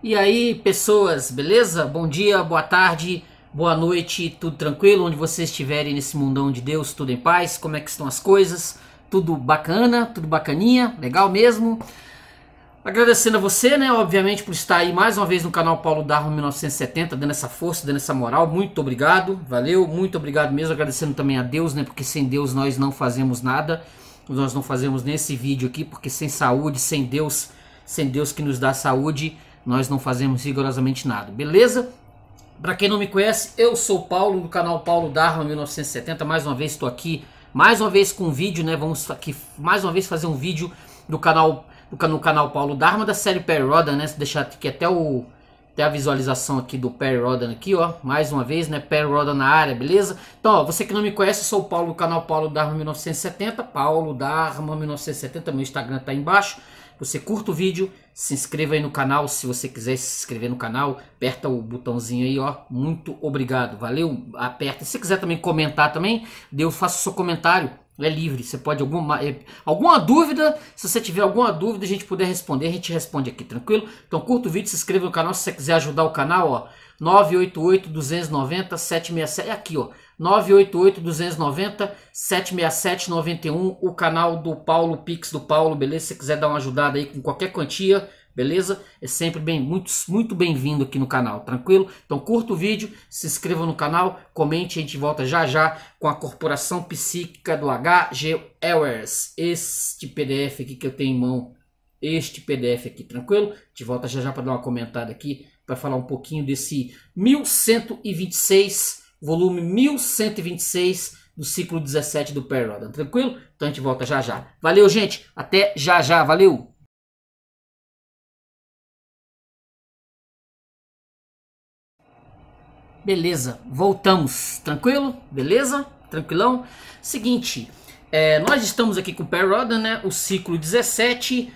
E aí, pessoas, beleza? Bom dia, boa tarde, boa noite, tudo tranquilo? Onde vocês estiverem nesse mundão de Deus, tudo em paz? Como é que estão as coisas? Tudo bacana, tudo bacaninha, legal mesmo? Agradecendo a você, né, obviamente, por estar aí mais uma vez no canal Paulo Dharma 1970, dando essa força, dando essa moral. Muito obrigado, valeu, muito obrigado mesmo. Agradecendo também a Deus, né, porque sem Deus nós não fazemos nada. Nós não fazemos nesse vídeo aqui, porque sem saúde, sem Deus que nos dá saúde, nós não fazemos rigorosamente nada, beleza? Para quem não me conhece, eu sou o Paulo, do canal Paulo Dharma 1970. Mais uma vez estou aqui, mais uma vez com um vídeo, né? Vamos aqui mais uma vez fazer um vídeo do canal, no canal Paulo Dharma, da série Perry Rhodan, né? Deixar aqui até a visualização aqui do Perry Rhodan aqui, ó. Mais uma vez, né? Perry Rhodan na área, beleza? Então, ó, você que não me conhece, eu sou o Paulo do canal Paulo Dharma 1970, Paulo Dharma 1970, meu Instagram tá aí embaixo. Você curta o vídeo, se inscreva aí no canal, se você quiser se inscrever no canal, aperta o botãozinho aí, ó, muito obrigado, valeu, aperta. Se você quiser também comentar também, eu faço o seu comentário, é livre, você pode alguma dúvida, se você tiver alguma dúvida, a gente puder responder, a gente responde aqui, tranquilo? Então curta o vídeo, se inscreva no canal, se você quiser ajudar o canal, ó, 988-290-767, aqui, ó, 988-290-767-91, o canal do Paulo, Pix do Paulo, beleza? Se você quiser dar uma ajudada aí com qualquer quantia, beleza? É sempre muito bem-vindo aqui no canal, tranquilo? Então curta o vídeo, se inscreva no canal, comente, a gente volta já já com a Corporação Psíquica do H.G. Wells. Este PDF aqui que eu tenho em mão, este PDF aqui, tranquilo? A gente volta já já para dar uma comentada aqui, para falar um pouquinho desse 1126, volume 1126 do ciclo 17 do Perry Rhodan, tranquilo? Então a gente volta já já. Valeu, gente, até já já, valeu! Beleza, voltamos, tranquilo? Beleza? Tranquilão? Seguinte, nós estamos aqui com o Perry Rhodan, né? O ciclo 17,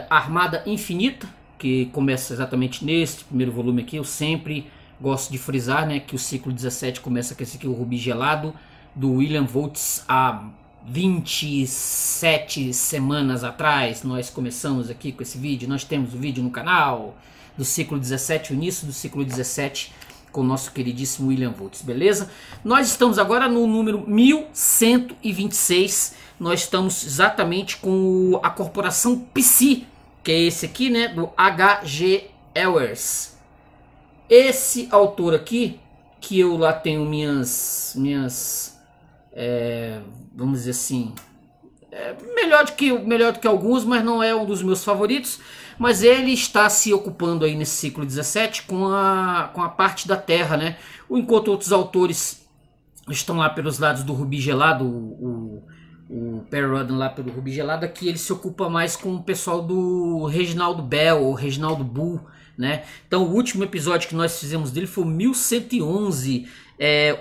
Armada Infinita, que começa exatamente nesse primeiro volume aqui. Eu sempre gosto de frisar, né, que o ciclo 17 começa com esse aqui, o Rubi Gelado, do William Voltz, há 27 semanas atrás. Nós começamos aqui com esse vídeo, nós temos o vídeo no canal do ciclo 17, o início do ciclo 17, com o nosso queridíssimo William Voltz, beleza? Nós estamos agora no número 1126, nós estamos exatamente com a Corporação Psi, que é esse aqui, né, do H.G. Wells. Esse autor aqui, que eu lá tenho minhas vamos dizer assim, melhor do que alguns, mas não é um dos meus favoritos. Mas ele está se ocupando aí nesse ciclo 17 com a parte da Terra, né? Enquanto outros autores estão lá pelos lados do Rubi Gelado, o Perry Rhodan lá pelo Rubi Gelado, aqui ele se ocupa mais com o pessoal do Reginaldo Bell, ou Reginaldo Bull, né? Então o último episódio que nós fizemos dele foi o 1111,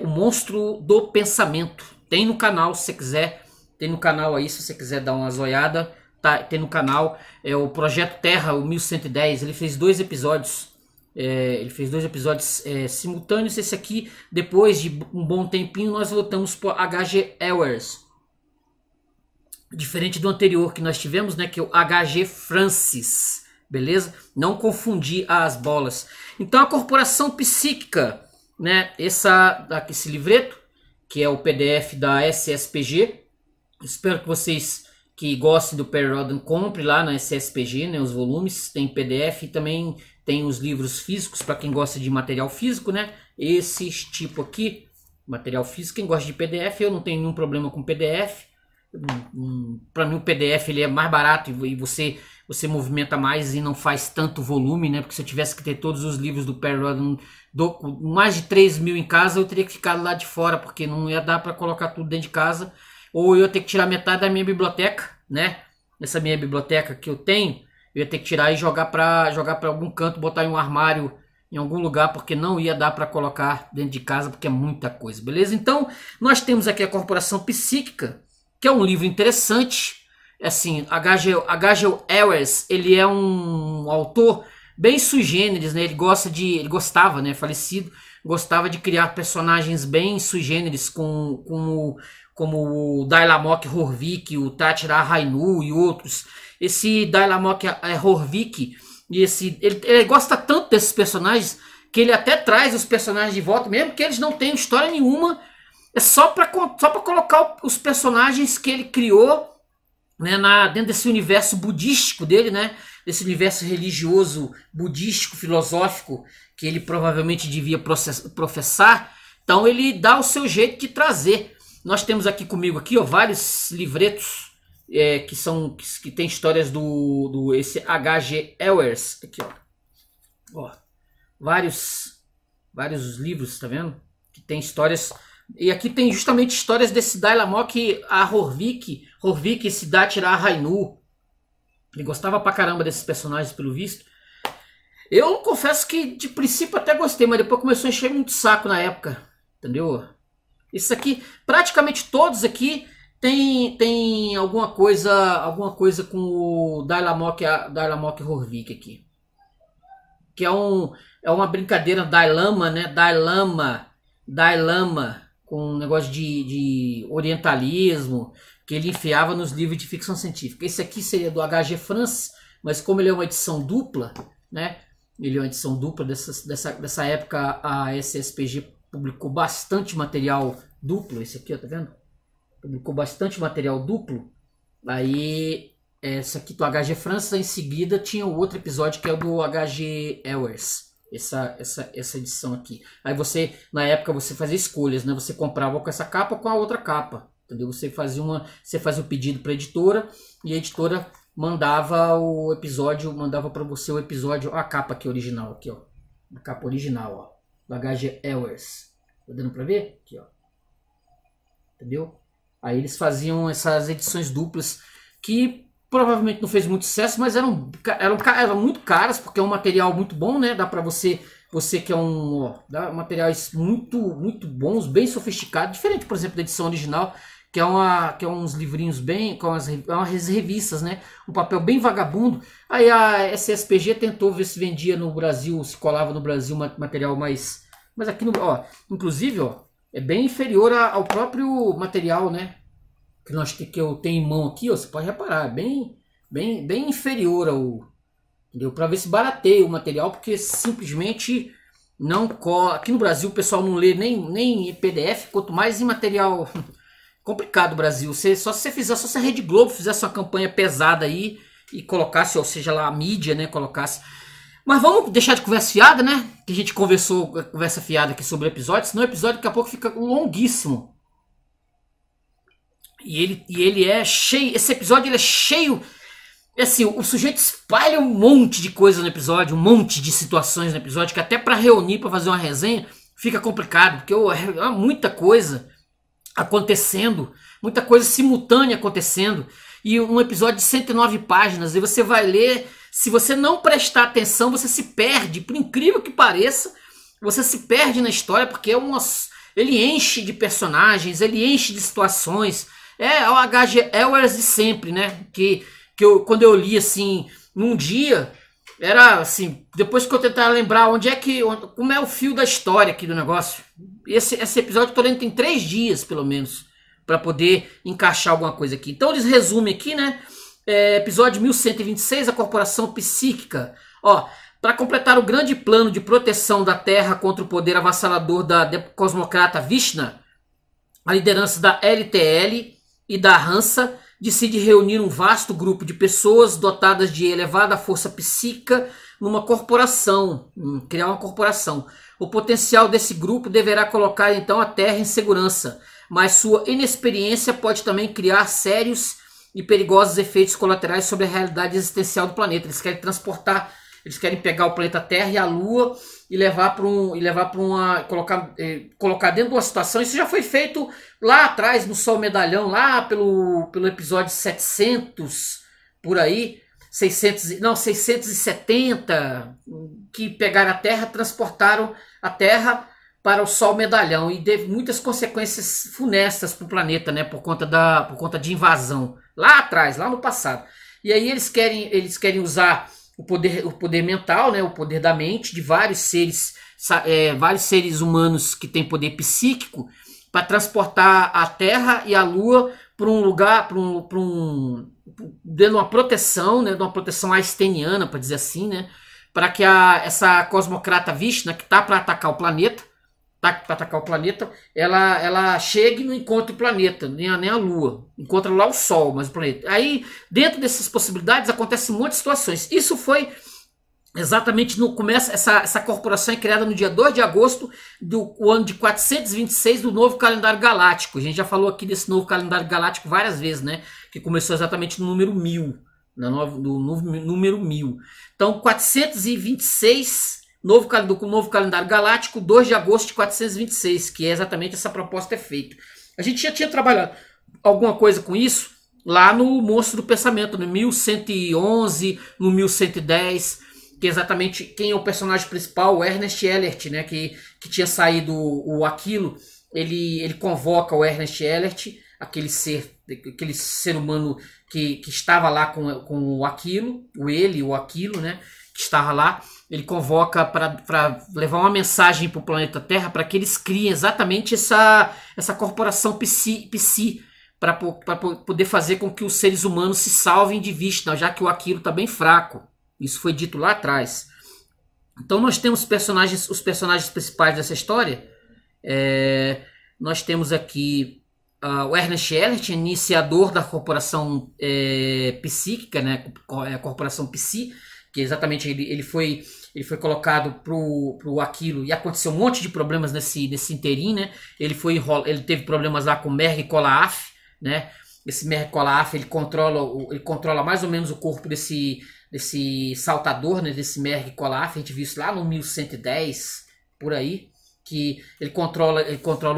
o Monstro do Pensamento. Tem no canal, se você quiser, tem no canal aí, se você quiser dar uma zoiada, tá, tem no canal. O Projeto Terra, o 1110, ele fez 2 episódios. Simultâneos. Esse aqui, depois de um bom tempinho, nós voltamos para H.G. Wells. Diferente do anterior que nós tivemos, né, que é o H.G. Francis, beleza? Não confundir as bolas. Então a Corporação Psíquica, né, esse livreto, que é o PDF da SSPG. Espero que vocês que gostem do Perry Rhodan comprem lá na SSPG, né, os volumes, tem PDF e também tem os livros físicos para quem gosta de material físico, né? Esse tipo aqui, material físico, quem gosta de PDF, eu não tenho nenhum problema com PDF. Para mim o PDF ele é mais barato e você movimenta mais e não faz tanto volume, né? Porque se eu tivesse que ter todos os livros do Perry Rhodan, mais de 3.000 em casa, eu teria que ficar lá de fora, porque não ia dar para colocar tudo dentro de casa, ou eu ia ter que tirar metade da minha biblioteca, né? Essa minha biblioteca que eu tenho, eu ia ter que tirar e jogar para algum canto, botar em um armário em algum lugar, porque não ia dar para colocar dentro de casa, porque é muita coisa, beleza? Então nós temos aqui a Corporação Psíquica, que é um livro interessante. Assim, H.G. Wells, ele é um autor bem sui generis, né? Ele gostava, né? Falecido, gostava de criar personagens bem sui generis, como o Dailamok Horvik, o Tatira Rainu e outros. Esse Dailamok Horvik, E ele gosta tanto desses personagens que ele até traz os personagens de volta, mesmo que eles não tenham história nenhuma. É só para colocar os personagens que ele criou, né, dentro desse universo budístico dele, né, desse universo religioso, budístico, filosófico, que ele provavelmente devia professar. Então ele dá o seu jeito de trazer. Nós temos aqui comigo aqui, ó, vários livretos que tem histórias do esse H.G. Wells aqui, ó, vários livros, tá vendo? Que tem histórias. E aqui tem justamente histórias desse Dailamok a Horvik, Siddharth Rainu. Ele gostava pra caramba desses personagens, pelo visto. Eu confesso que de princípio até gostei, mas depois começou a encher muito saco na época, entendeu? Isso aqui, praticamente todos aqui tem alguma coisa com o Dailamok Horvik aqui. Que é uma brincadeira Dailama, né? Dailama com um negócio de orientalismo que ele enfiava nos livros de ficção científica. Esse aqui seria do H.G. France, mas como ele é uma edição dupla, né? Ele é uma edição dupla dessa época, a SSPG publicou bastante material duplo. Esse aqui, ó, tá vendo? Publicou bastante material duplo. Aí, essa aqui do H.G. France, em seguida tinha o outro episódio que é o do H.G. Wells. Essa edição aqui. Aí você, na época, você fazia escolhas, né? Você comprava com essa capa ou com a outra capa, entendeu? Você fazia o pedido para a editora e a editora mandava o episódio, mandava para você o episódio, a capa aqui original, aqui, ó. A capa original, ó, do H.G. Wells. Tá dando para ver? Aqui, ó. Entendeu? Aí eles faziam essas edições duplas que provavelmente não fez muito sucesso, mas eram muito caras, porque é um material muito bom, né? Dá pra você que é materiais muito bons, bem sofisticados, diferente, por exemplo, da edição original, que é uns livrinhos bem, umas revistas, né? Um papel bem vagabundo. Aí a SSPG tentou ver se vendia no Brasil, se colava no Brasil material mais... Mas aqui, inclusive, ó, é bem inferior ao próprio material, né? Que eu tenho em mão aqui, ó, você pode reparar, é bem inferior ao... Entendeu? Para ver se barateia o material, porque simplesmente não cola. Aqui no Brasil o pessoal não lê nem PDF, quanto mais em material complicado. Brasil, só se a Rede Globo fizesse uma campanha pesada aí e colocasse, ou seja lá, a mídia, né, colocasse. Mas vamos deixar de conversa fiada, né? Que a gente conversa fiada aqui sobre o episódio, senão o episódio daqui a pouco fica longuíssimo. E ele é cheio, esse episódio ele é cheio, assim, o sujeito espalha um monte de coisa no episódio, um monte de situações no episódio, que até para reunir, para fazer uma resenha, fica complicado, porque há muita coisa acontecendo, muita coisa simultânea acontecendo, e um episódio de 109 páginas, e você vai ler, se você não prestar atenção, você se perde, por incrível que pareça, você se perde na história, porque ele enche de personagens, ele enche de situações. É o H.G. Wells de sempre, né? Quando eu li assim, num dia, era assim, depois que eu tentava lembrar como é o fio da história aqui do negócio. Esse episódio eu tô lendo tem 3 dias, pelo menos, para poder encaixar alguma coisa aqui. Então eles resumem aqui, né? Episódio 1126, a Corporação Psíquica. Ó, para completar o grande plano de proteção da Terra contra o poder avassalador da cosmocrata Vishna, a liderança da LTL e da Hansa decide reunir um vasto grupo de pessoas dotadas de elevada força psíquica numa corporação, criar uma corporação. O potencial desse grupo deverá colocar então a Terra em segurança, mas sua inexperiência pode também criar sérios e perigosos efeitos colaterais sobre a realidade existencial do planeta. Eles querem pegar o planeta Terra e a Lua e colocar dentro de uma situação. Isso já foi feito lá atrás no Sol Medalhão, lá pelo episódio 700, por aí, 670, que pegaram a Terra, transportaram a Terra para o Sol Medalhão e teve muitas consequências funestas para o planeta, né, por conta de invasão, lá atrás, lá no passado. E aí eles querem usar o poder mental, né, o poder da mente de vários seres humanos que têm poder para transportar a Terra e a Lua para um lugar, para dando uma proteção, né, de uma proteção einsteiniana, para dizer assim, né, para que essa cosmocrata Vishna, que tá para atacar o planeta, ela chegue e não encontre o planeta, nem a Lua. Encontra lá o Sol, mas o planeta. Aí, dentro dessas possibilidades, acontecem muitas situações. Isso foi exatamente no começo. Essa corporação é criada no dia 2 de agosto do ano de 426 do novo calendário galáctico. A gente já falou aqui desse novo calendário galáctico várias vezes, né? Que começou exatamente no número 1000. No número 1000. Então, 426... do novo calendário galáctico, 2 de agosto de 426, que é exatamente essa proposta é feita. A gente já tinha trabalhado alguma coisa com isso lá no Monstro do Pensamento, no 1111, no 1110, que é exatamente quem é o personagem principal, o Ernest Ellert, né, que tinha saído o Aquilo. Ele convoca o Ernest Ellert, aquele ser humano que estava lá com o Aquilo, o Aquilo, né, que estava lá. Ele convoca para levar uma mensagem para o planeta Terra, para que eles criem exatamente essa corporação Psi para poder fazer com que os seres humanos se salvem de Vishnu, já que o Aquilo está bem fraco. Isso foi dito lá atrás. Então nós temos os personagens principais dessa história. Nós temos aqui o Ernest Ellert, iniciador da corporação psíquica, né? A corporação Psi, que exatamente ele foi colocado pro Aquilo e aconteceu um monte de problemas nesse interim, né? Ele teve problemas lá com Merg Kolaaf, né? Esse Merg Kolaaf, ele controla mais ou menos o corpo desse saltador, né? Desse Merg Kolaaf. A gente viu isso lá no 1110, por aí, que ele controla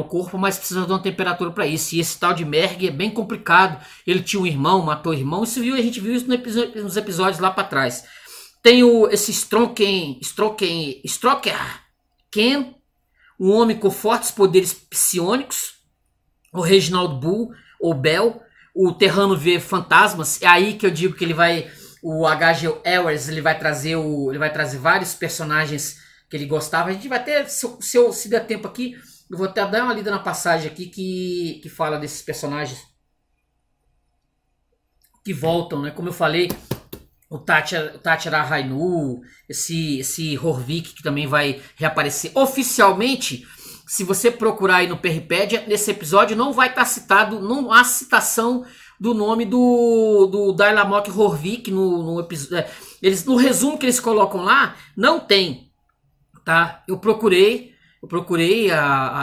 o corpo, mas precisa de uma temperatura para isso. E esse tal de Merg é bem complicado. Ele tinha um irmão, matou o irmão. A gente viu isso nos episódios lá para trás. Tem esse Stroker Ken, um homem com fortes poderes psionicos, o Reginald Bull, ou Bell, o Terrano vê fantasmas. É aí que eu digo que o H.G. Wells, ele vai trazer vários personagens que ele gostava. A gente vai até, se der tempo aqui, eu vou até dar uma lida na passagem aqui que fala desses personagens que voltam, né? Como eu falei, o Tatira Rainu, esse Horvik, que também vai reaparecer oficialmente. Se você procurar aí no Peripédia, nesse episódio não vai estar citado, não há citação do nome do Dailamok Horvik no episódio. No resumo que eles colocam lá, não tem, tá? Eu procurei,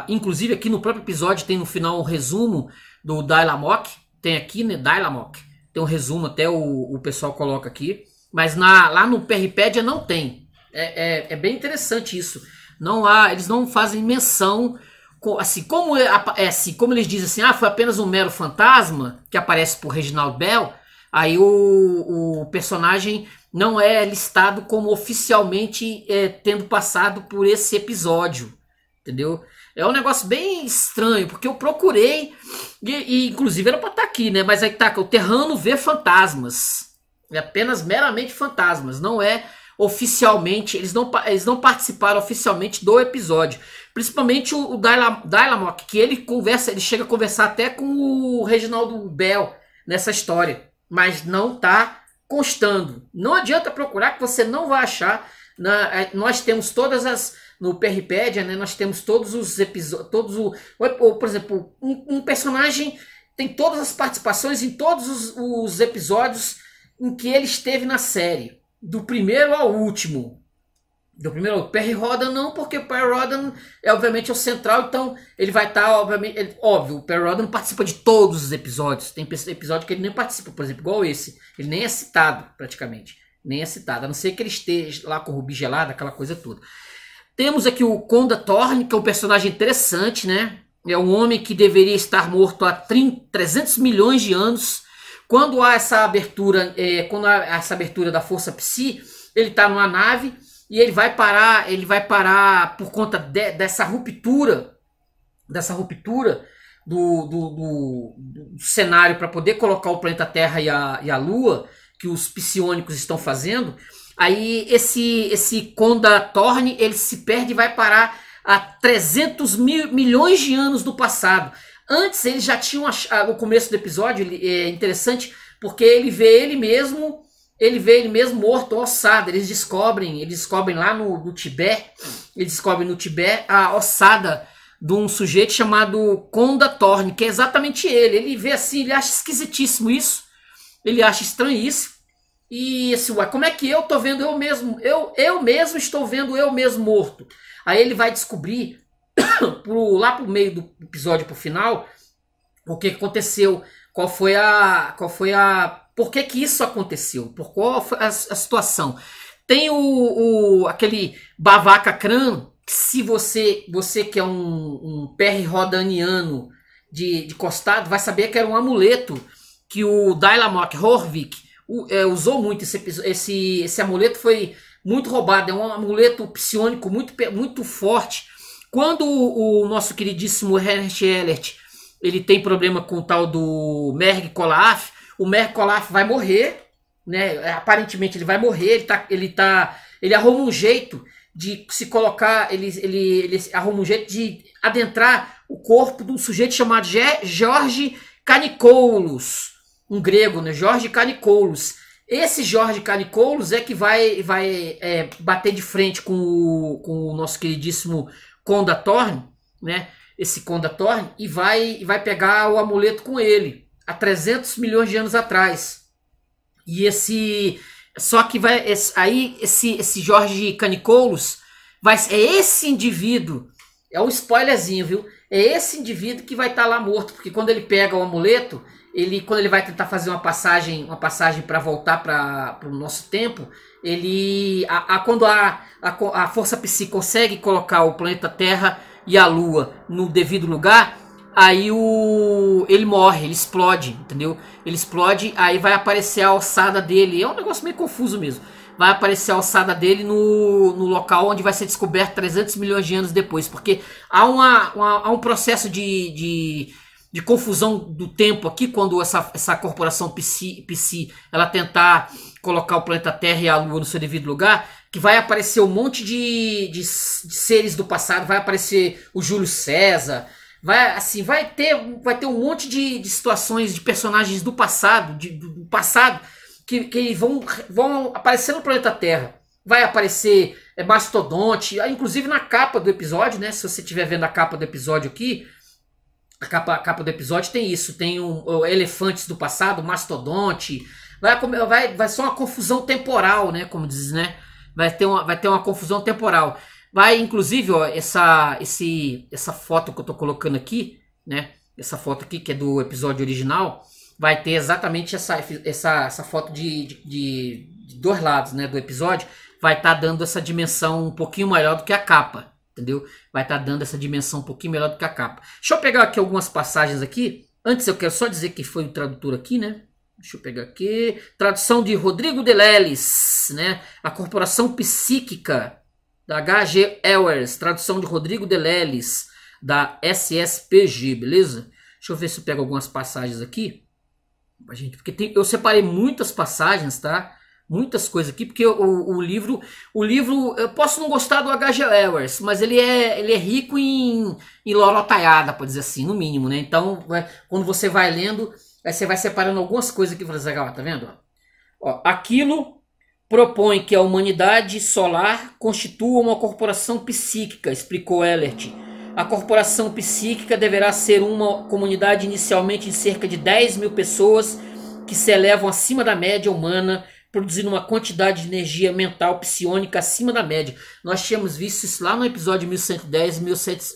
inclusive aqui no próprio episódio tem no final um resumo do Dailamok, tem aqui, né, Dailamok. Tem um resumo, até o pessoal coloca aqui. Mas lá no Peripédia não tem. É bem interessante isso. Eles não fazem menção. Assim como eles dizem assim, foi apenas um mero fantasma que aparece por Reginald Bell. Aí o personagem não é listado como oficialmente tendo passado por esse episódio. Entendeu? É um negócio bem estranho, porque eu procurei, e inclusive era pra estar aqui, né? Mas aí tá, o Terrano vê fantasmas. É apenas meramente fantasmas, não é oficialmente, eles não participaram oficialmente do episódio. Principalmente o Dailamok, que ele chega a conversar até com o Reginald Bell nessa história, mas não tá constando. Não adianta procurar que você não vai achar. Nós temos no Peripédia, né, nós temos todos os episódios, por exemplo, um personagem tem todas as participações em todos os episódios em que ele esteve na série, do primeiro ao último. Do primeiro ao Perry Rhodan não, porque o Perry Rhodan obviamente é o central, então ele vai estar, obviamente, óbvio, o Perry Rhodan não participa de todos os episódios. Tem episódio que ele nem participa, por exemplo, igual esse, ele nem é citado praticamente. Nem é citado, a não ser que ele esteja lá com o Rubi Gelado, aquela coisa toda. Temos aqui o Konda Thorne, que é um personagem interessante, né? É um homem que deveria estar morto há 300 milhões de anos. Quando há essa abertura, da Força Psi, ele está numa nave e ele vai parar por conta dessa ruptura do cenário para poder colocar o planeta Terra e a Lua, que os psionicos estão fazendo. Aí esse Konda Thorne, ele se perde e vai parar a 300 milhões de anos do passado. Antes eles já tinham, no começo do episódio, é interessante, porque ele vê ele mesmo morto, ossada. Eles descobrem lá no Tibete, eles descobrem no Tibete a ossada de um sujeito chamado Konda Thorne, que é exatamente ele. Ele vê assim, ele acha esquisitíssimo isso, ele acha estranho isso. E assim, ué, como é que eu tô vendo eu mesmo? Eu mesmo estou vendo eu mesmo morto. Aí ele vai descobrir, lá pro meio do episódio, pro final, o que aconteceu, por que isso aconteceu, por qual foi a situação. Tem aquele Bavaka Kran, que se você que é um PR-rodaniano de costado, vai saber que era um amuleto que o Dailamok Horvik usou muito. Esse amuleto foi muito roubado, é um amuleto psionico muito forte. Quando o nosso queridíssimo Heinrich Ehlert, ele tem problema com o tal do Merg Kolaf, o Merg Kolaf vai morrer, né? Aparentemente ele vai morrer, ele arruma um jeito de se colocar, ele arruma um jeito de adentrar o corpo de um sujeito chamado George Canicoulos, um grego, né? George Canicoulos. Esse George Canicoulos é que vai bater de frente com o nosso queridíssimo Konda Thorne, né? Esse Konda Thorne, e vai pegar o amuleto com ele, há 300 milhões de anos atrás. E esse George Canicoulos é esse indivíduo, é um spoilerzinho, viu? É esse indivíduo que vai estar lá morto, porque quando ele pega o amuleto, quando ele vai tentar fazer uma passagem para voltar para o nosso tempo, quando a força psi consegue colocar o planeta Terra e a Lua no devido lugar, aí ele morre, ele explode, entendeu? Ele explode, aí vai aparecer a ossada dele. É um negócio meio confuso mesmo. Vai aparecer a ossada dele no local onde vai ser descoberto 300 milhões de anos depois, porque há um processo de confusão do tempo aqui, quando essa corporação Psi ela tentar colocar o planeta Terra e a Lua no seu devido lugar, que vai aparecer um monte de seres do passado, vai aparecer o Júlio César, vai ter um monte de situações de personagens do passado, que vão aparecer no planeta Terra. Vai aparecer Mastodonte, inclusive na capa do episódio, né? Se você estiver vendo a capa do episódio aqui, a capa do episódio tem isso, tem elefantes do passado, Mastodonte. Vai ser uma confusão temporal, né? Como diz, né? Vai ter uma confusão temporal. Vai, inclusive, ó, essa foto que eu tô colocando aqui, né? Essa foto aqui, que é do episódio original, vai ter exatamente essa foto de dois lados, né? Do episódio. Vai estar dando essa dimensão um pouquinho maior do que a capa, entendeu? Vai estar dando essa dimensão um pouquinho melhor do que a capa. Deixa eu pegar aqui algumas passagens aqui. Antes eu quero só dizer que foi o tradutor aqui, né? Deixa eu pegar aqui. Tradução de Rodrigo de Leles, né? A Corporação Psíquica, da H.G. Wells. Tradução de Rodrigo de Leles, da SSPG, beleza? Deixa eu ver se eu pego algumas passagens aqui. Gente, porque eu separei muitas passagens, tá? Muitas coisas aqui, porque o livro, eu posso não gostar do H.G. Wells, mas ele é rico em lorotaiada, pode dizer assim, no mínimo, né? Então, quando você vai lendo, aí você vai separando algumas coisas aqui, tá vendo? Ó, aquilo propõe que a humanidade solar constitua uma corporação psíquica, explicou Ehlert. A corporação psíquica deverá ser uma comunidade inicialmente em cerca de 10 mil pessoas que se elevam acima da média humana, produzindo uma quantidade de energia mental psiônica acima da média. Nós tínhamos visto isso lá no episódio 1110,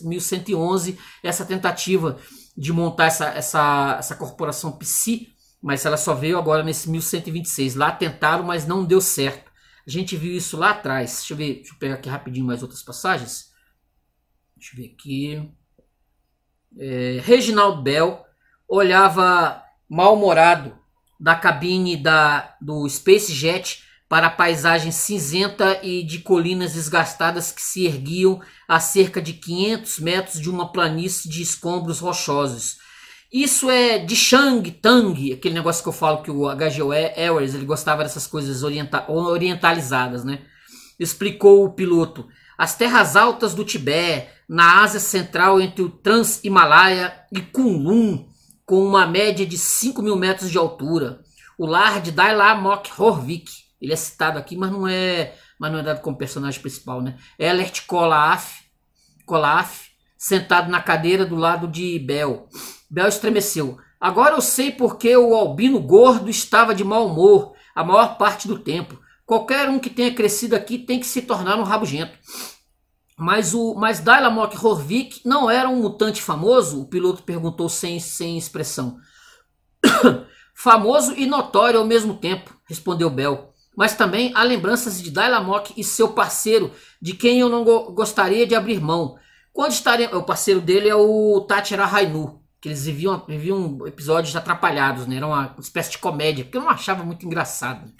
1111, essa tentativa de montar essa corporação psi, mas ela só veio agora nesse 1126. Lá tentaram, mas não deu certo. A gente viu isso lá atrás. Deixa eu pegar aqui rapidinho mais outras passagens. Deixa eu ver aqui. Reginald Bell olhava mal-humorado da cabine do Space Jet para a paisagem cinzenta e de colinas desgastadas que se erguiam a cerca de 500 metros de uma planície de escombros rochosos. Isso é de Shang Tang, aquele negócio que eu falo que o H.G. Wells ele gostava dessas coisas orientalizadas, né? Explicou o piloto. As terras altas do Tibete, na Ásia Central entre o Trans-Himalaia e Kunlun, com uma média de 5.000 metros de altura. o lar de Dyla-Mock Horvik. Ele é citado aqui, mas não é dado como personagem principal, né? Ellert Kolaf, sentado na cadeira do lado de Bel. Bel estremeceu. Agora eu sei porque o albino gordo estava de mau humor a maior parte do tempo. Qualquer um que tenha crescido aqui tem que se tornar um rabugento. Mas Dyla-Mock Horvik não era um mutante famoso? O piloto perguntou sem expressão. Famoso e notório ao mesmo tempo, respondeu Bel. Mas também há lembranças de Dyla-Mock e seu parceiro, de quem eu não gostaria de abrir mão. Quando estaria, o parceiro dele é o Tatira Rainu, que eles viviam episódios atrapalhados, né? Era uma espécie de comédia, que eu não achava muito engraçado.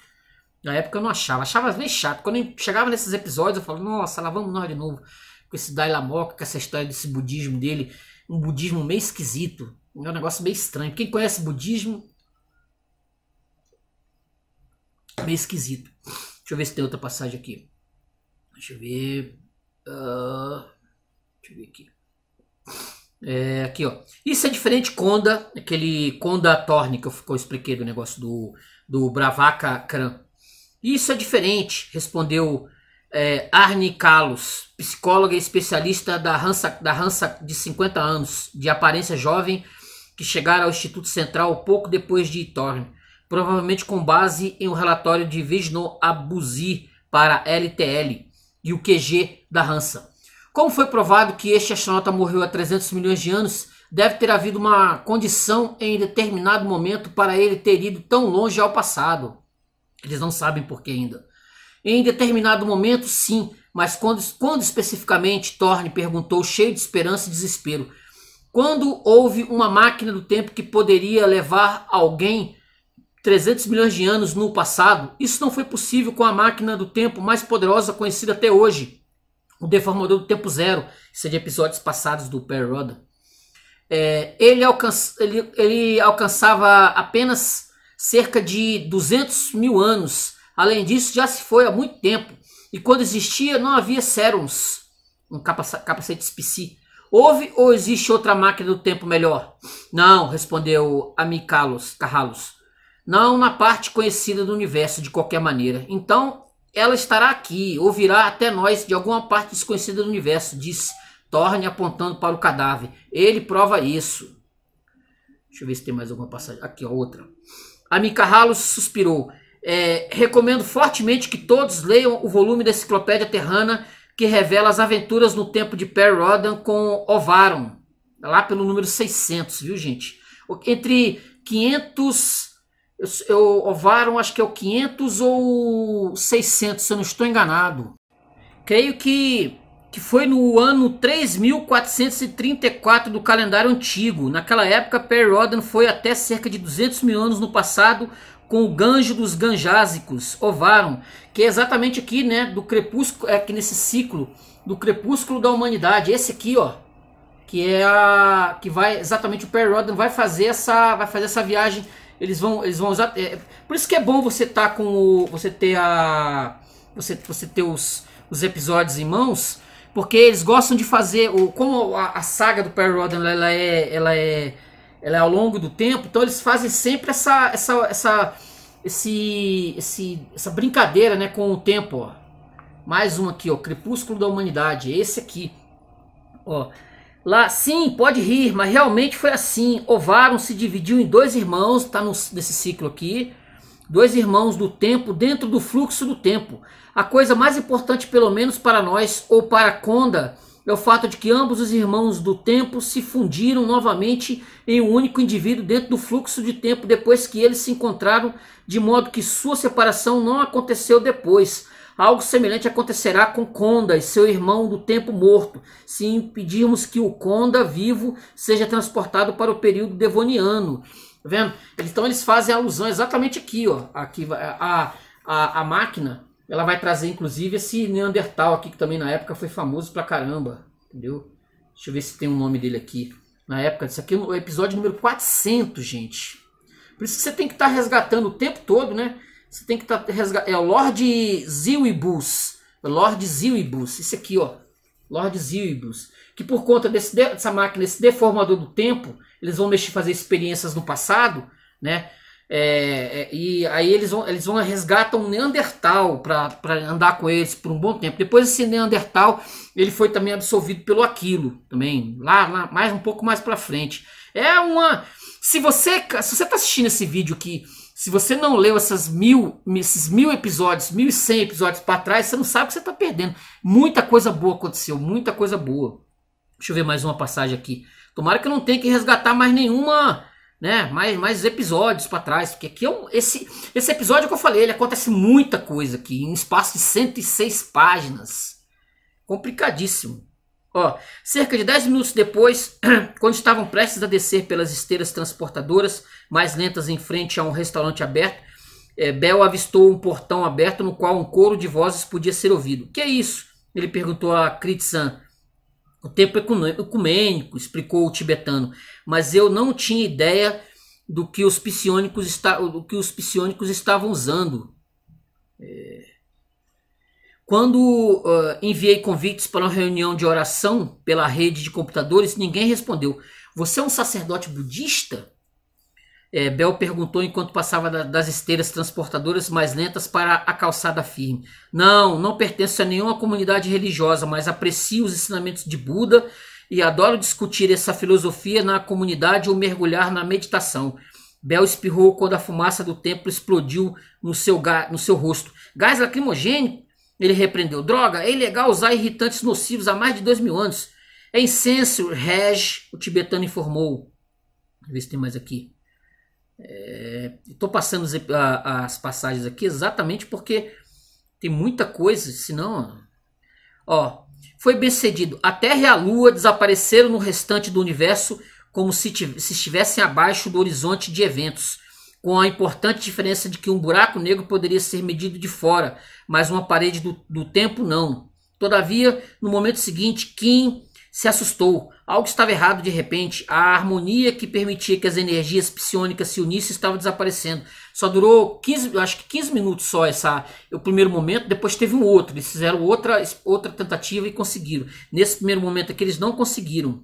Na época eu não achava bem chato. Quando eu chegava nesses episódios eu falava, nossa, lá vamos nós de novo com esse Dyla-Mock, com essa história desse budismo dele, um budismo meio esquisito, é um negócio meio estranho. Quem conhece budismo, meio esquisito. Deixa eu ver se tem outra passagem aqui. Deixa eu ver aqui. Aqui, ó. Isso é diferente de Konda, aquele Konda Thorne que eu expliquei do negócio do Bravaka Kran. Isso é diferente, respondeu Arne Kalos, psicóloga e especialista da Hansa de 50 anos, de aparência jovem, que chegara ao Instituto Central pouco depois de Thorne, provavelmente com base em um relatório de Vishnu Abuzi para a LTL e o QG da Hansa. Como foi provado que este astronauta morreu há 300 milhões de anos, deve ter havido uma condição em determinado momento para ele ter ido tão longe ao passado. Eles não sabem por que ainda. Em determinado momento, sim, mas quando especificamente, Thorne perguntou, cheio de esperança e desespero. Quando houve uma máquina do tempo que poderia levar alguém 300 milhões de anos no passado, isso não foi possível com a máquina do tempo mais poderosa conhecida até hoje, o Deformador do Tempo Zero. Isso é de episódios passados do Perry Rhodan. Ele alcançava apenas cerca de 200 mil anos. Além disso, já se foi há muito tempo. E quando existia, não havia Serums, um capacete Speci. Houve ou existe outra máquina do tempo melhor? Não, respondeu Ami Carlos. Não na parte conhecida do universo, de qualquer maneira. Então, ela estará aqui, ou virá até nós de alguma parte desconhecida do universo, disse Thorne apontando para o cadáver. Ele prova isso. Deixa eu ver se tem mais alguma passagem. Aqui, ó, outra. Ami Carlos suspirou. Recomendo fortemente que todos leiam o volume da Enciclopédia Terrana que revela as aventuras no tempo de Perry Rhodan com Ovaron, lá pelo número 600, viu, gente? Entre 500... Ovaron, acho que é o 500 ou 600, se eu não estou enganado. Creio que foi no ano 3434 do calendário antigo. Naquela época, Perry Rhodan foi até cerca de 200 mil anos no passado com o Ganjo dos Ganjásicos, Ovaron, que é exatamente aqui, né, do crepúsculo, aqui nesse ciclo do crepúsculo da humanidade. Esse aqui, ó, que vai exatamente, o Perry Rhodan vai fazer essa viagem. Eles vão usar. Por isso que é bom você ter os episódios em mãos, porque eles gostam de fazer como a saga do Perry Rhodan ela é ao longo do tempo, então eles fazem sempre essa brincadeira, né, com o tempo, ó. Mais um aqui, ó, Crepúsculo da Humanidade, esse aqui, ó. Lá, sim, pode rir, mas realmente foi assim. Ovaron se dividiu em dois irmãos, tá nesse ciclo aqui. Dois irmãos do tempo dentro do fluxo do tempo. A coisa mais importante, pelo menos para nós, ou para Konda, é o fato de que ambos os irmãos do tempo se fundiram novamente em um único indivíduo dentro do fluxo de tempo depois que eles se encontraram, de modo que sua separação não aconteceu depois. Algo semelhante acontecerá com Konda e seu irmão do tempo morto, se impedirmos que o Konda vivo seja transportado para o período devoniano. Tá vendo? Então eles fazem alusão exatamente aqui, ó. Aqui a máquina, ela vai trazer inclusive esse Neandertal aqui, que também na época foi famoso pra caramba, entendeu? Deixa eu ver se tem um nome dele aqui. Na época, isso aqui é o episódio número 400, gente. Por isso que você tem que estar resgatando o tempo todo, né? Você tem que estar resgatando. É o Lord Zilibus. Lord Zilibus. Esse aqui, ó. Lord Zilibus. Que por conta dessa máquina, esse deformador do tempo, eles vão fazer experiências no passado, né? E aí eles vão resgatam um Neandertal para andar com eles por um bom tempo. Depois esse Neandertal ele foi também absorvido pelo Aquilo, também lá mais um pouco mais para frente. Se você tá assistindo esse vídeo aqui, se você não leu esses 1000 episódios, 1100 episódios para trás, você não sabe o que você tá perdendo. Muita coisa boa aconteceu, muita coisa boa. Deixa eu ver mais uma passagem aqui. Tomara que eu não tenha que resgatar mais nenhuma, né? Mais episódios para trás, porque aqui esse episódio que eu falei, ele acontece muita coisa aqui, em espaço de 106 páginas. Complicadíssimo. Ó, cerca de 10 minutos depois, quando estavam prestes a descer pelas esteiras transportadoras, mais lentas em frente a um restaurante aberto, Bell avistou um portão aberto no qual um coro de vozes podia ser ouvido. Que é isso? Ele perguntou a Kritsan. O tempo ecumênico, explicou o tibetano, mas eu não tinha ideia do que os psionicos estavam usando. Quando enviei convites para uma reunião de oração pela rede de computadores, ninguém respondeu. Você é um sacerdote budista? Bell perguntou enquanto passava das esteiras transportadoras mais lentas para a calçada firme. Não pertenço a nenhuma comunidade religiosa, mas aprecio os ensinamentos de Buda e adoro discutir essa filosofia na comunidade ou mergulhar na meditação. Bell espirrou quando a fumaça do templo explodiu no seu rosto. Gás lacrimogêneo? Ele repreendeu. Droga, é ilegal usar irritantes nocivos há mais de 2000 anos. É incenso, Reg, o tibetano informou. Deixa eu ver se tem mais aqui. Estou passando as passagens aqui exatamente porque tem muita coisa, senão... foi bem cedido. A Terra e a Lua desapareceram no restante do universo como se estivessem abaixo do horizonte de eventos, com a importante diferença de que um buraco negro poderia ser medido de fora, mas uma parede do tempo não. Todavia, no momento seguinte, Kim se assustou. Algo estava errado de repente. A harmonia que permitia que as energias psionicas se unissem estava desaparecendo. Só durou 15 minutos só o primeiro momento, depois teve um outro. Eles fizeram outra tentativa e conseguiram. Nesse primeiro momento aqui eles não conseguiram.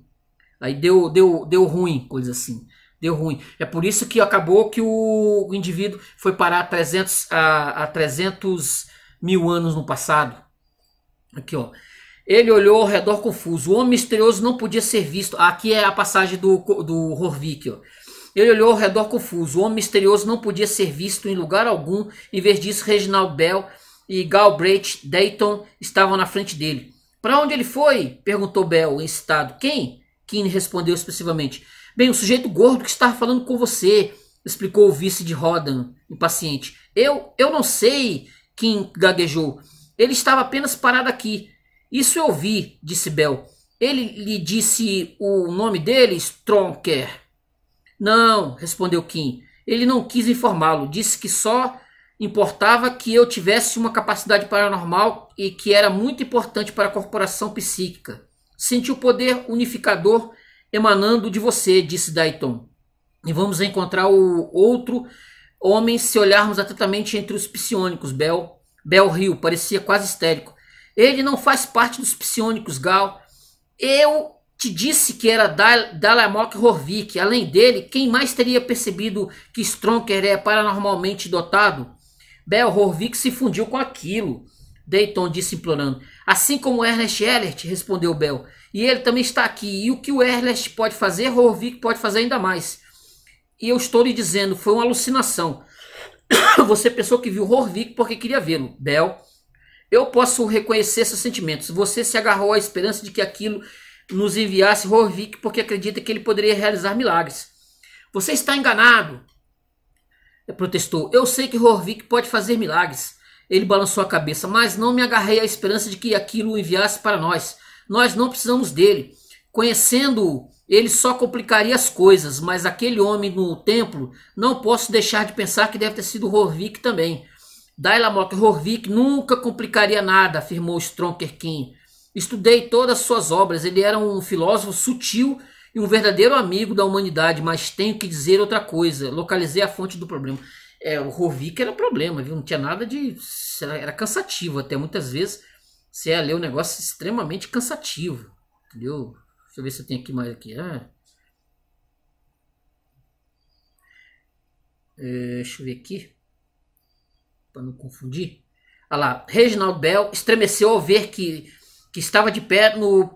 Aí deu ruim, coisa assim. Deu ruim. É por isso que acabou que o indivíduo foi parar a 300 mil anos no passado. Aqui, ó. Ele olhou ao redor confuso. O homem misterioso não podia ser visto. Aqui é a passagem do Horvik. Ele olhou ao redor confuso. O homem misterioso não podia ser visto em lugar algum. Em vez disso, Reginald Bell e Galbraith Dayton estavam na frente dele. Para onde ele foi? Perguntou Bell, excitado. Quem? Keane respondeu expressivamente. Bem, o sujeito gordo que estava falando com você, explicou o vice de Rodan, impaciente. Eu não sei, Keane gaguejou. Ele estava apenas parado aqui. Isso eu vi, disse Bell. Ele lhe disse o nome dele, Stronker? Não, respondeu Kim. Ele não quis informá-lo. Disse que só importava que eu tivesse uma capacidade paranormal e que era muito importante para a corporação psíquica. Senti o poder unificador emanando de você, disse Dayton. E vamos encontrar o outro homem se olharmos atentamente entre os psionicos, Bell. Bell riu, parecia quase histérico. Ele não faz parte dos psionicos, Gal. Eu te disse que era Dalamok Horvik. Além dele, quem mais teria percebido que Stronker é paranormalmente dotado? Bell, Horvik se fundiu com aquilo. Dayton disse implorando. Assim como Ernest Ellert, respondeu Bell. E ele também está aqui. E o que o Ernest pode fazer, Horvik pode fazer ainda mais. E eu estou lhe dizendo, foi uma alucinação. Você pensou que viu Horvik porque queria vê-lo. Bell, eu posso reconhecer seus sentimentos. Você se agarrou à esperança de que aquilo nos enviasse Horvik porque acredita que ele poderia realizar milagres. Você está enganado, protestou. Eu sei que Horvik pode fazer milagres. Ele balançou a cabeça, mas não me agarrei à esperança de que aquilo o enviasse para nós. Nós não precisamos dele. Conhecendo-o, ele só complicaria as coisas, mas aquele homem no templo, não posso deixar de pensar que deve ter sido Horvik também. Dalamok Horvik nunca complicaria nada, afirmou Stronker Kim. Estudei todas as suas obras, ele era um filósofo sutil e um verdadeiro amigo da humanidade, mas tenho que dizer outra coisa, localizei a fonte do problema. O Horvik era problema, viu? Não tinha nada de... Era cansativo até, muitas vezes você ia ler um negócio extremamente cansativo, entendeu? Deixa eu ver se eu tenho aqui mais aqui. Deixa eu ver aqui, para não confundir. Olha lá, Reginald Bell estremeceu ao ver que estava de pé no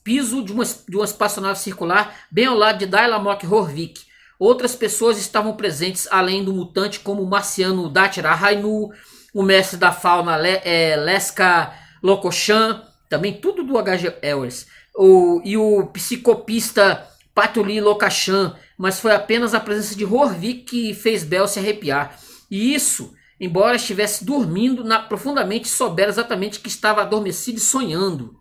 piso de uma espaçonave circular, bem ao lado de Dylamok Horvik. Outras pessoas estavam presentes, além do mutante, como o marciano Datira Rainu, o mestre da fauna Leska Lokoshan, também tudo do H.G. Wells, e o psicopista Patuli Lokashan, mas foi apenas a presença de Horvik que fez Bell se arrepiar. E isso, embora estivesse dormindo profundamente, soubera exatamente que estava adormecido e sonhando.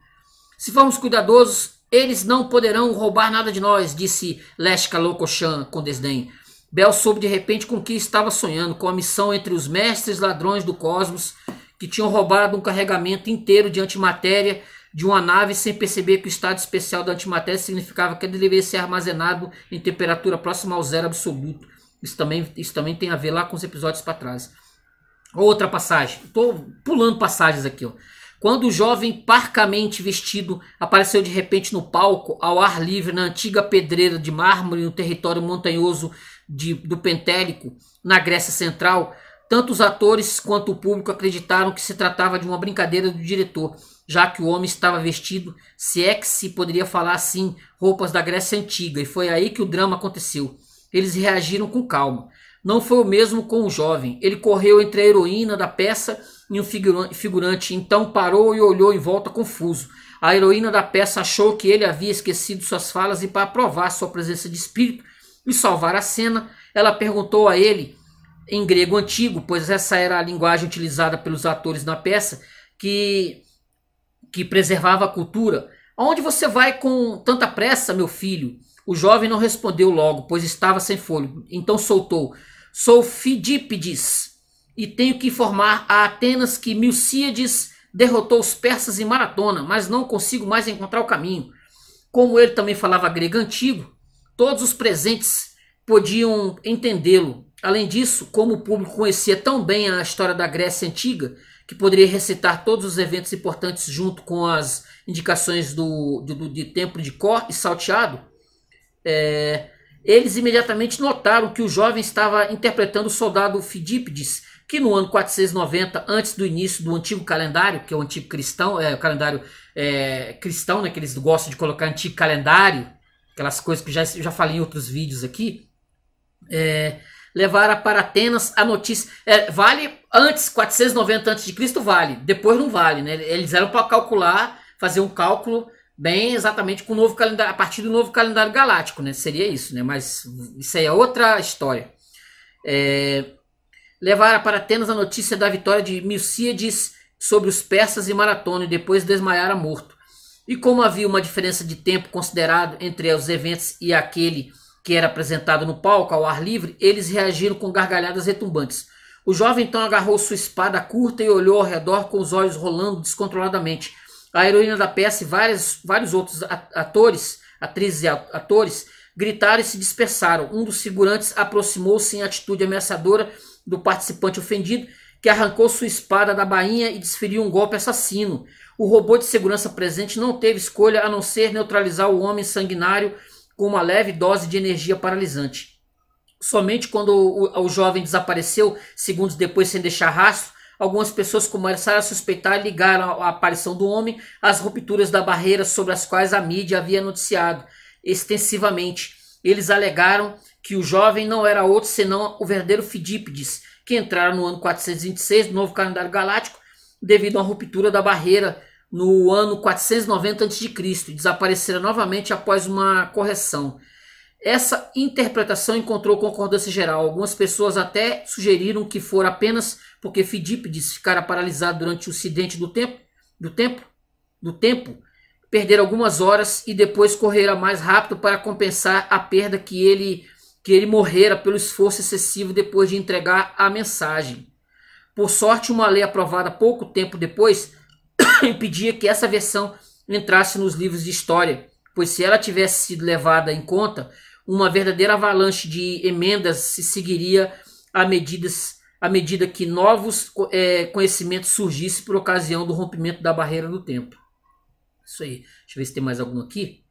Se formos cuidadosos, eles não poderão roubar nada de nós, disse Leska Lokoshan com desdém. Bell soube de repente com que estava sonhando, com a missão entre os mestres ladrões do cosmos, que tinham roubado um carregamento inteiro de antimatéria de uma nave sem perceber que o estado especial da antimatéria significava que ele deveria ser armazenado em temperatura próxima ao zero absoluto. Isso também tem a ver lá com os episódios para trás. Outra passagem. Estou pulando passagens aqui. Ó. Quando o jovem parcamente vestido apareceu de repente no palco, ao ar livre, na antiga pedreira de mármore no território montanhoso do Pentélico, na Grécia Central, tanto os atores quanto o público acreditaram que se tratava de uma brincadeira do diretor, já que o homem estava vestido, se é que se poderia falar assim, roupas da Grécia Antiga, e foi aí que o drama aconteceu. Eles reagiram com calma. Não foi o mesmo com o jovem. Ele correu entre a heroína da peça e um figurante, então parou e olhou em volta confuso. A heroína da peça achou que ele havia esquecido suas falas e, para provar sua presença de espírito e salvar a cena, ela perguntou a ele, em grego antigo, pois essa era a linguagem utilizada pelos atores na peça, que preservava a cultura. Aonde você vai com tanta pressa, meu filho? O jovem não respondeu logo, pois estava sem fôlego. Então soltou: sou Fidípides e tenho que informar a Atenas que Milcíades derrotou os persas em maratona, mas não consigo mais encontrar o caminho. Como ele também falava grego antigo, todos os presentes podiam entendê-lo. Além disso, como o público conhecia tão bem a história da Grécia Antiga, que poderia recitar todos os eventos importantes junto com as indicações de templo de cor e salteado, eles imediatamente notaram que o jovem estava interpretando o soldado Fidípides, que no ano 490, antes do início do antigo calendário, que é o antigo cristão, o calendário cristão, né, que eles gostam de colocar antigo calendário, aquelas coisas que já falei em outros vídeos aqui, levaram para Atenas a notícia. Vale antes, 490 a.C., vale, depois não vale, né? Eles eram para calcular, fazer um cálculo bem exatamente com o novo calendário, a partir do novo calendário galáctico, né? Seria isso, né? Mas isso aí é outra história. Levaram para Atenas a notícia da vitória de Milcíades sobre os persas em maratona e depois desmaiara morto. E como havia uma diferença de tempo considerado entre os eventos e aquele que era apresentado no palco ao ar livre, eles reagiram com gargalhadas retumbantes. O jovem então agarrou sua espada curta e olhou ao redor com os olhos rolando descontroladamente. A heroína da peça e vários outros atrizes e atores gritaram e se dispersaram. Um dos figurantes aproximou-se em atitude ameaçadora do participante ofendido, que arrancou sua espada da bainha e desferiu um golpe assassino. O robô de segurança presente não teve escolha a não ser neutralizar o homem sanguinário com uma leve dose de energia paralisante. Somente quando o jovem desapareceu, segundos depois sem deixar rastro, algumas pessoas começaram a suspeitar e ligaram a aparição do homem às rupturas da barreira sobre as quais a mídia havia noticiado extensivamente. Eles alegaram que o jovem não era outro senão o verdadeiro Fidípides, que entrara no ano 426 do novo calendário galáctico devido a uma ruptura da barreira no ano 490 a.C. e desaparecera novamente após uma correção. Essa interpretação encontrou concordância geral. Algumas pessoas até sugeriram que fora apenas porque Fidípides ficara paralisado durante o acidente do tempo, perder algumas horas e depois correra mais rápido para compensar a perda que ele morrera pelo esforço excessivo depois de entregar a mensagem. Por sorte, uma lei aprovada pouco tempo depois impedia que essa versão entrasse nos livros de história, pois se ela tivesse sido levada em conta, uma verdadeira avalanche de emendas se seguiria à medida que novos conhecimentos surgissem por ocasião do rompimento da barreira do tempo. Isso aí. Deixa eu ver se tem mais algum aqui.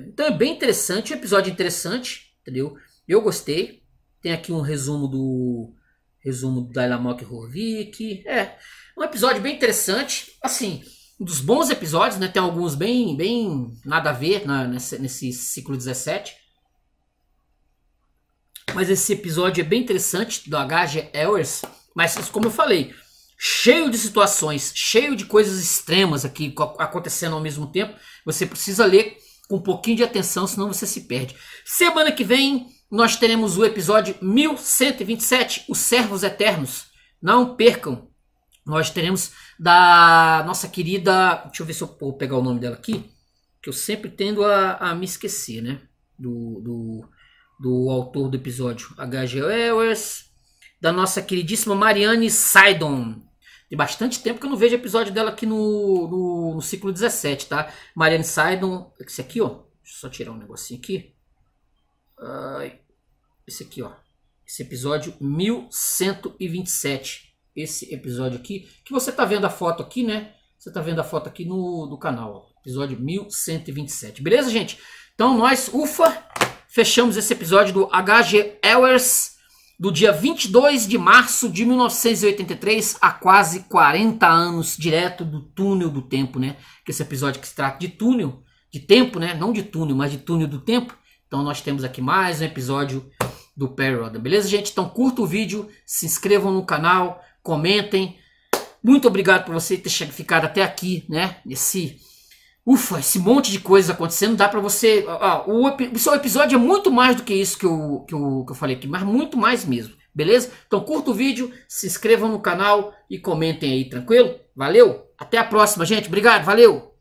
Então é bem interessante, um episódio interessante, entendeu? Eu gostei, Tem aqui um resumo do Dailamok Horvik. Um episódio bem interessante. Assim, um dos bons episódios, né? Tem alguns bem nada a ver nesse ciclo 17. Mas esse episódio é bem interessante, do H.G. Elwes. Mas, como eu falei, cheio de situações, cheio de coisas extremas aqui acontecendo ao mesmo tempo. Você precisa ler com um pouquinho de atenção, senão você se perde. Semana que vem, nós teremos o episódio 1127, Os Servos Eternos. Não percam. Nós teremos da nossa querida... Deixa eu ver se eu vou pegar o nome dela aqui, que eu sempre tendo a me esquecer, né? Do autor do episódio, H.G. Elwes, da nossa queridíssima Marianne Saidon. Tem bastante tempo que eu não vejo episódio dela aqui no ciclo 17, tá? Marianne Saidon, esse aqui, ó. Deixa eu só tirar um negocinho aqui. Esse aqui, ó. Esse episódio 1127. Esse episódio aqui, que você tá vendo a foto aqui, né? Você tá vendo a foto aqui do canal, ó. Episódio 1127. Beleza, gente? Então nós, fechamos esse episódio do H.G. Elwes do dia 22 de março de 1983, há quase 40 anos, direto do túnel do tempo, né? Que esse episódio que se trata de túnel, de tempo, né? Não de túnel, mas de túnel do tempo. Então nós temos aqui mais um episódio do Perry Rhodan. Beleza, gente? Então curta o vídeo, se inscrevam no canal, comentem. Muito obrigado por você ter ficado até aqui, né? Esse monte de coisas acontecendo, dá pra você... o seu episódio é muito mais do que isso que eu falei aqui, mas muito mais mesmo, beleza? Então curta o vídeo, se inscrevam no canal e comentem aí, tranquilo? Valeu, até a próxima, gente, obrigado, valeu!